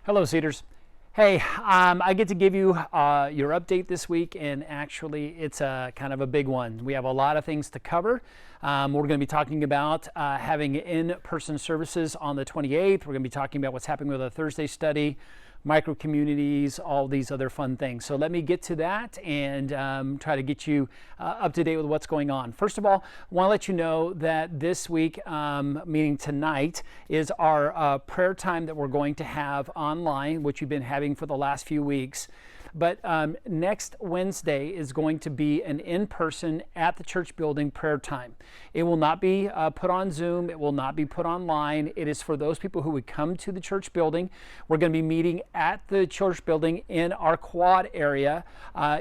Hello, Cedars. Hey, I get to give you your update this week, and actually, it's a kind of a big one. We have a lot of things to cover. We're going to be talking about having in-person services on the 28th. We're going to be talking about what's happening with our Thursday study, micro communities, all these other fun things. So let me get to that and try to get you up to date with what's going on. First of all, I want to let you know that this week, meaning tonight, is our prayer time that we're going to have online, which we've been having for the last few weeks. But next Wednesday is going to be an in-person at the church building prayer time. It will not be put on Zoom. It will not be put online. It is for those people who would come to the church building. We're going to be meeting at the church building in our quad area.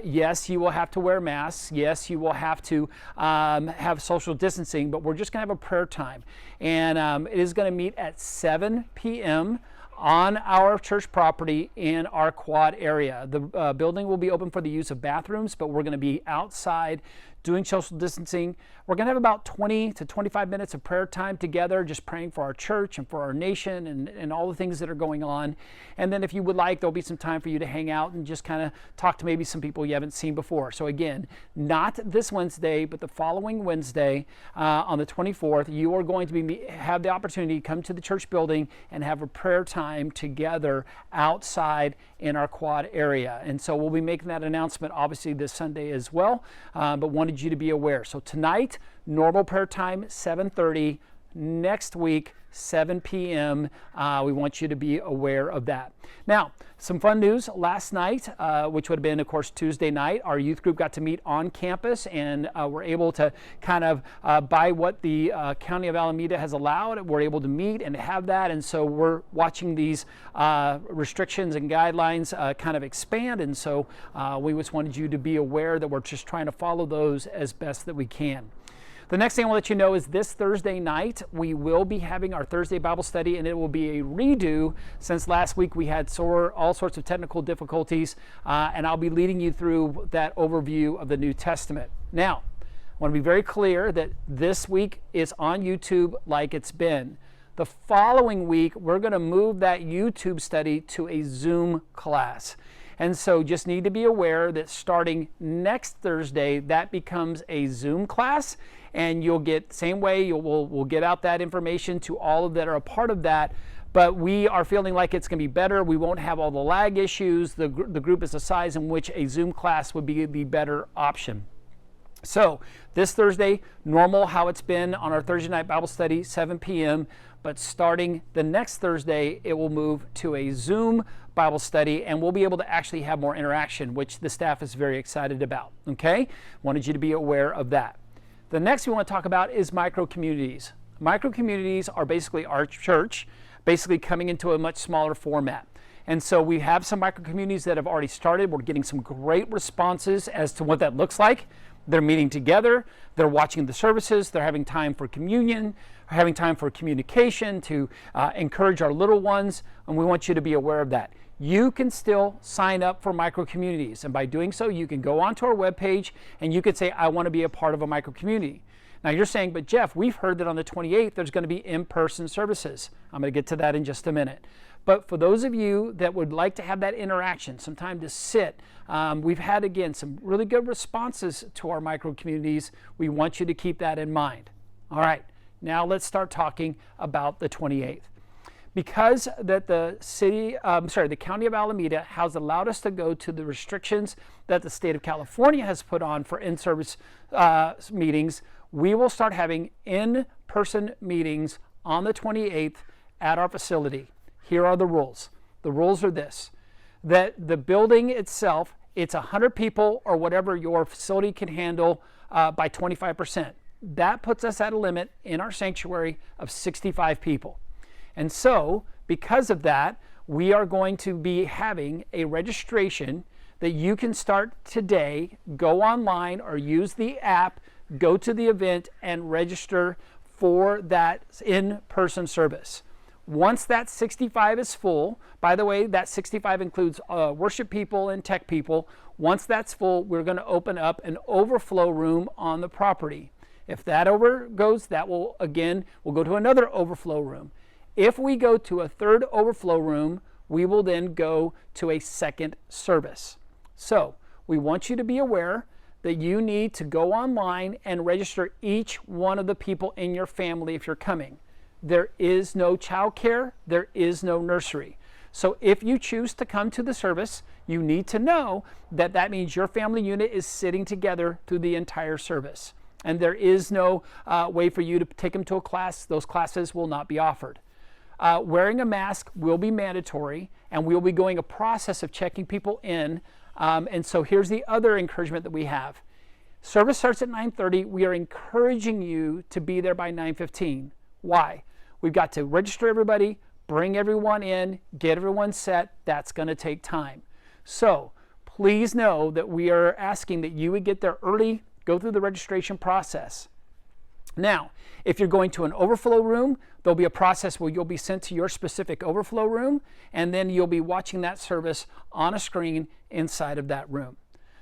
Yes, you will have to wear masks. Yes, you will have to have social distancing, but we're just going to have a prayer time. And it is going to meet at 7 p.m. on our church property in our quad area. The building will be open for the use of bathrooms, but we're going to be outside doing social distancing. We're going to have about 20 to 25 minutes of prayer time together, just praying for our church and for our nation and all the things that are going on. And then if you would like, there'll be some time for you to hang out and just kind of talk to maybe some people you haven't seen before. So again, not this Wednesday, but the following Wednesday on the 24th, you are going to have the opportunity to come to the church building and have a prayer time together outside in our quad area. And so we'll be making that announcement obviously this Sunday as well, but wanted you to be aware. So tonight, normal prayer time, 7:30. Next week, 7 p.m. We want you to be aware of that. Now, some fun news. Last night, which would have been, of course, Tuesday night, our youth group got to meet on campus and were able to kind of, by what the County of Alameda has allowed, we're able to meet and have that. And so we're watching these restrictions and guidelines kind of expand. And so we just wanted you to be aware that we're just trying to follow those as best that we can. The next thing I want to let you know is this Thursday night, we will be having our Thursday Bible study, and it will be a redo since last week we had all sorts of technical difficulties, and I'll be leading you through that overview of the New Testament. Now, I want to be very clear that this week is on YouTube like it's been. The following week, we're going to move that YouTube study to a Zoom class. And so just need to be aware that starting next Thursday, that becomes a Zoom class, and you'll get, same way, we'll get out that information to all of that are a part of that, but we are feeling like it's going to be better. We won't have all the lag issues. The group is a size in which a Zoom class would be the better option. So this Thursday, normal how it's been on our Thursday night Bible study, 7 p.m., but starting the next Thursday, it will move to a Zoom Bible study, and we'll be able to actually have more interaction, which the staff is very excited about, okay? Wanted you to be aware of that. The next we want to talk about is micro communities. Micro communities are basically our church, basically coming into a much smaller format. And so we have some micro communities that have already started. We're getting some great responses as to what that looks like. They're meeting together, they're watching the services, they're having time for communion, having time for communication to encourage our little ones, and we want you to be aware of that. You can still sign up for micro communities, and by doing so, you can go onto our webpage and you could say, I want to be a part of a micro community. Now you're saying, but Jeff, we've heard that on the 28th there's going to be in-person services. I'm going to get to that in just a minute. But for those of you that would like to have that interaction, some time to sit, we've had, again, some really good responses to our micro communities. We want you to keep that in mind. All right, now let's start talking about the 28th. Because that the County of Alameda has allowed us to go to the restrictions that the state of California has put on for in-service meetings, we will start having in-person meetings on the 28th at our facility. Here are the rules. The rules are this, that the building itself, it's 100 people or whatever your facility can handle by 25%. That puts us at a limit in our sanctuary of 65 people. And so, because of that, we are going to be having a registration that you can start today, go online or use the app, go to the event and register for that in-person service. Once that 65 is full, by the way, that 65 includes worship people and tech people. Once that's full, we're going to open up an overflow room on the property. If that goes, that will, again, we'll go to another overflow room. If we go to a third overflow room, we will then go to a second service. So we want you to be aware that you need to go online and register each one of the people in your family if you're coming. There is no childcare, there is no nursery. So if you choose to come to the service, you need to know that that means your family unit is sitting together through the entire service. And there is no way for you to take them to a class. Those classes will not be offered. Wearing a mask will be mandatory, and we'll be going a process of checking people in. And so here's the other encouragement that we have. Service starts at 9:30. We are encouraging you to be there by 9:15. Why? We've got to register everybody, bring everyone in, get everyone set. That's going to take time. So please know that we are asking that you would get there early, go through the registration process. Now, if you're going to an overflow room, there'll be a process where you'll be sent to your specific overflow room, and then you'll be watching that service on a screen inside of that room.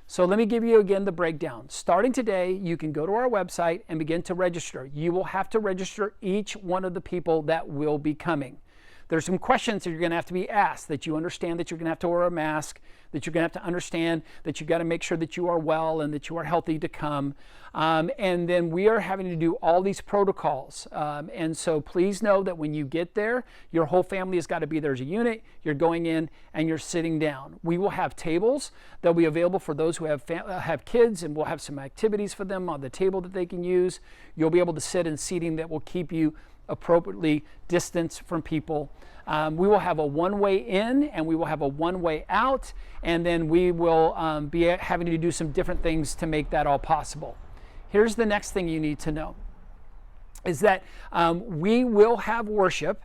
So let me give you again the breakdown. Starting today, you can go to our website and begin to register. You will have to register each one of the people that will be coming. There's some questions that you're going to have to be asked, that you understand that you're going to have to wear a mask, that you're going to have to understand that you've got to make sure that you are well and that you are healthy to come. And then we are having to do all these protocols. And so please know that when you get there, your whole family has got to be there as a unit. You're going in and you're sitting down. We will have tables that will be available for those who have kids, and we'll have some activities for them on the table that they can use. You'll be able to sit in seating that will keep you appropriately distanced from people. We will have a one-way in and we will have a one-way out, and then we will be having to do some different things to make that all possible. Here's the next thing you need to know, is that we will have worship,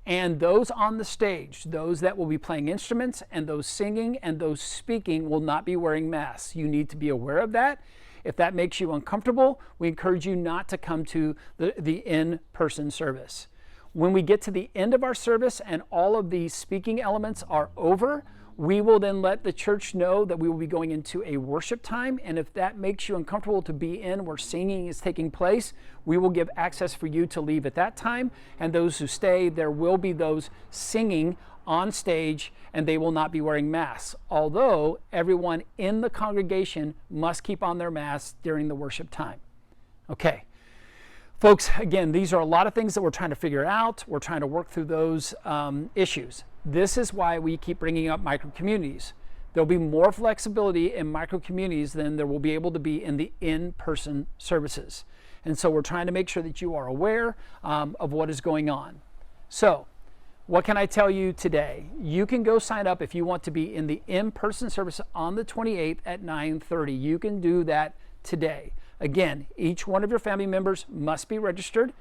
and those on the stage, those that will be playing instruments and those singing and those speaking, will not be wearing masks. You need to be aware of that. If that makes you uncomfortable, we encourage you not to come to the in-person service. When we get to the end of our service and all of the speaking elements are over, we will then let the church know that we will be going into a worship time. And if that makes you uncomfortable to be in where singing is taking place, we will give access for you to leave at that time. And those who stay, there will be those singing on stage, and they will not be wearing masks, although everyone in the congregation must keep on their masks during the worship time. Okay, folks, again, these are a lot of things that we're trying to figure out. We're trying to work through those issues. This is why we keep bringing up micro-communities. There'll be more flexibility in micro-communities than there will be able to be in the in-person services. And so we're trying to make sure that you are aware of what is going on. So, what can I tell you today? You can go sign up if you want to be in the in-person service on the 28th at 9:30. You can do that today. Again, each one of your family members must be registered.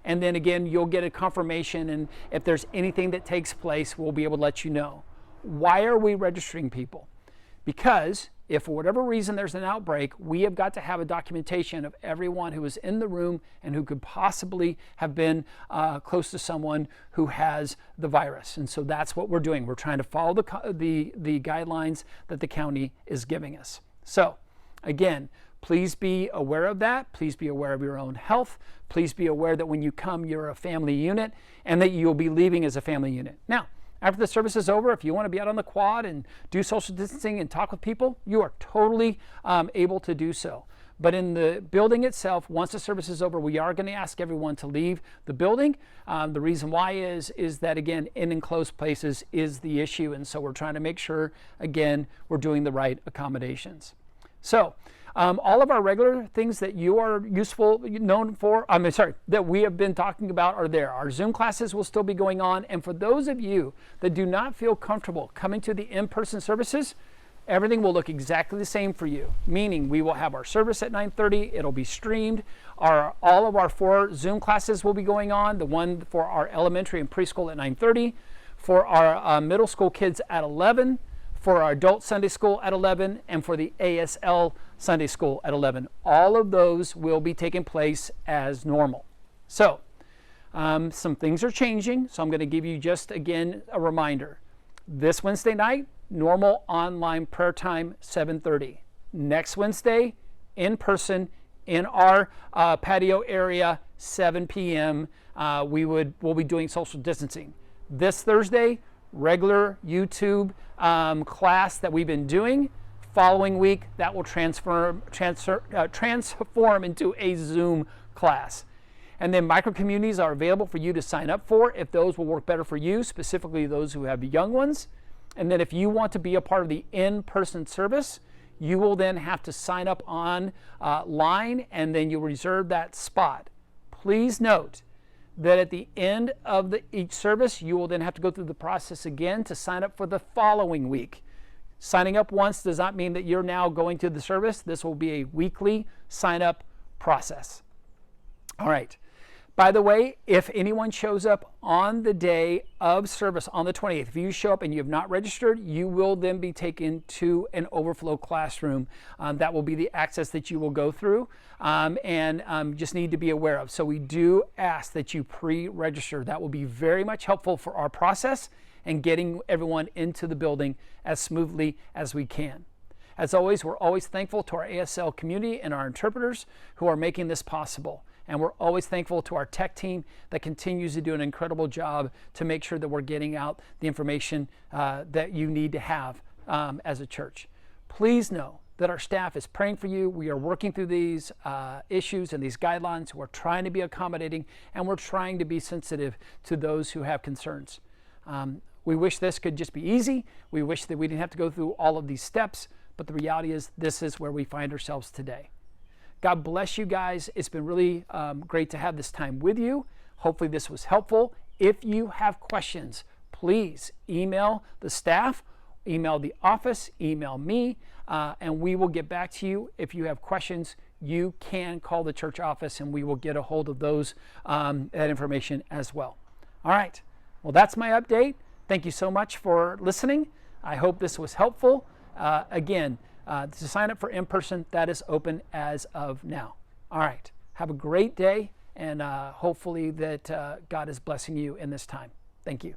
And then again, you'll get a confirmation. And if there's anything that takes place, we'll be able to let you know. Why are we registering people? Because if for whatever reason there's an outbreak, we have got to have a documentation of everyone who is in the room and who could possibly have been close to someone who has the virus. And so that's what we're doing. We're trying to follow the guidelines that the county is giving us. So again, please be aware of that. Please be aware of your own health. Please be aware that when you come, you're a family unit and that you'll be leaving as a family unit. Now, after the service is over, if you want to be out on the quad and do social distancing and talk with people, you are totally able to do so. But in the building itself, once the service is over, we are going to ask everyone to leave the building. The reason why is that, again, in enclosed places is the issue. And so we're trying to make sure, again, we're doing the right accommodations. So all of our regular things that you are that we have been talking about are there. Our Zoom classes will still be going on. And for those of you that do not feel comfortable coming to the in-person services, everything will look exactly the same for you, meaning we will have our service at 9:30. It'll be streamed. All of our 4 Zoom classes will be going on, the one for our elementary and preschool at 9:30, for our middle school kids at 11, for our adult Sunday school at 11, and for the ASL Sunday school at 11. All of those will be taking place as normal. So some things are changing, so I'm going to give you just, again, a reminder. This Wednesday night, normal online prayer time, 7:30. Next Wednesday, in person, in our patio area, 7 p.m. We'll be doing social distancing. This Thursday, regular YouTube class that we've been doing. Following week, that will transform into a Zoom class. And then micro communities are available for you to sign up for if those will work better for you, specifically those who have young ones. And then if you want to be a part of the in-person service, you will then have to sign up online, and then you'll reserve that spot. Please note that at the end of each service, you will then have to go through the process again to sign up for the following week. Signing up once does not mean that you're now going to the service. This will be a weekly sign-up process. All right. By the way, if anyone shows up on the day of service on the 28th, if you show up and you have not registered, you will then be taken to an overflow classroom. That will be the access that you will go through and just need to be aware of. So we do ask that you pre-register. That will be very much helpful for our process and getting everyone into the building as smoothly as we can. As always, we're always thankful to our ASL community and our interpreters who are making this possible. And we're always thankful to our tech team that continues to do an incredible job to make sure that we're getting out the information that you need to have as a church. Please know that our staff is praying for you. We are working through these issues and these guidelines. We're trying to be accommodating, and we're trying to be sensitive to those who have concerns. We wish this could just be easy. We wish that we didn't have to go through all of these steps, but the reality is this is where we find ourselves today. God bless you guys. It's been really great to have this time with you. Hopefully this was helpful. If you have questions, please email the staff, email the office, email me, and we will get back to you. If you have questions, you can call the church office and we will get a hold of those, that information as well. All right. Well, that's my update. Thank you so much for listening. I hope this was helpful. Again, to sign up for in-person, that is open as of now. All right. Have a great day, and hopefully that God is blessing you in this time. Thank you.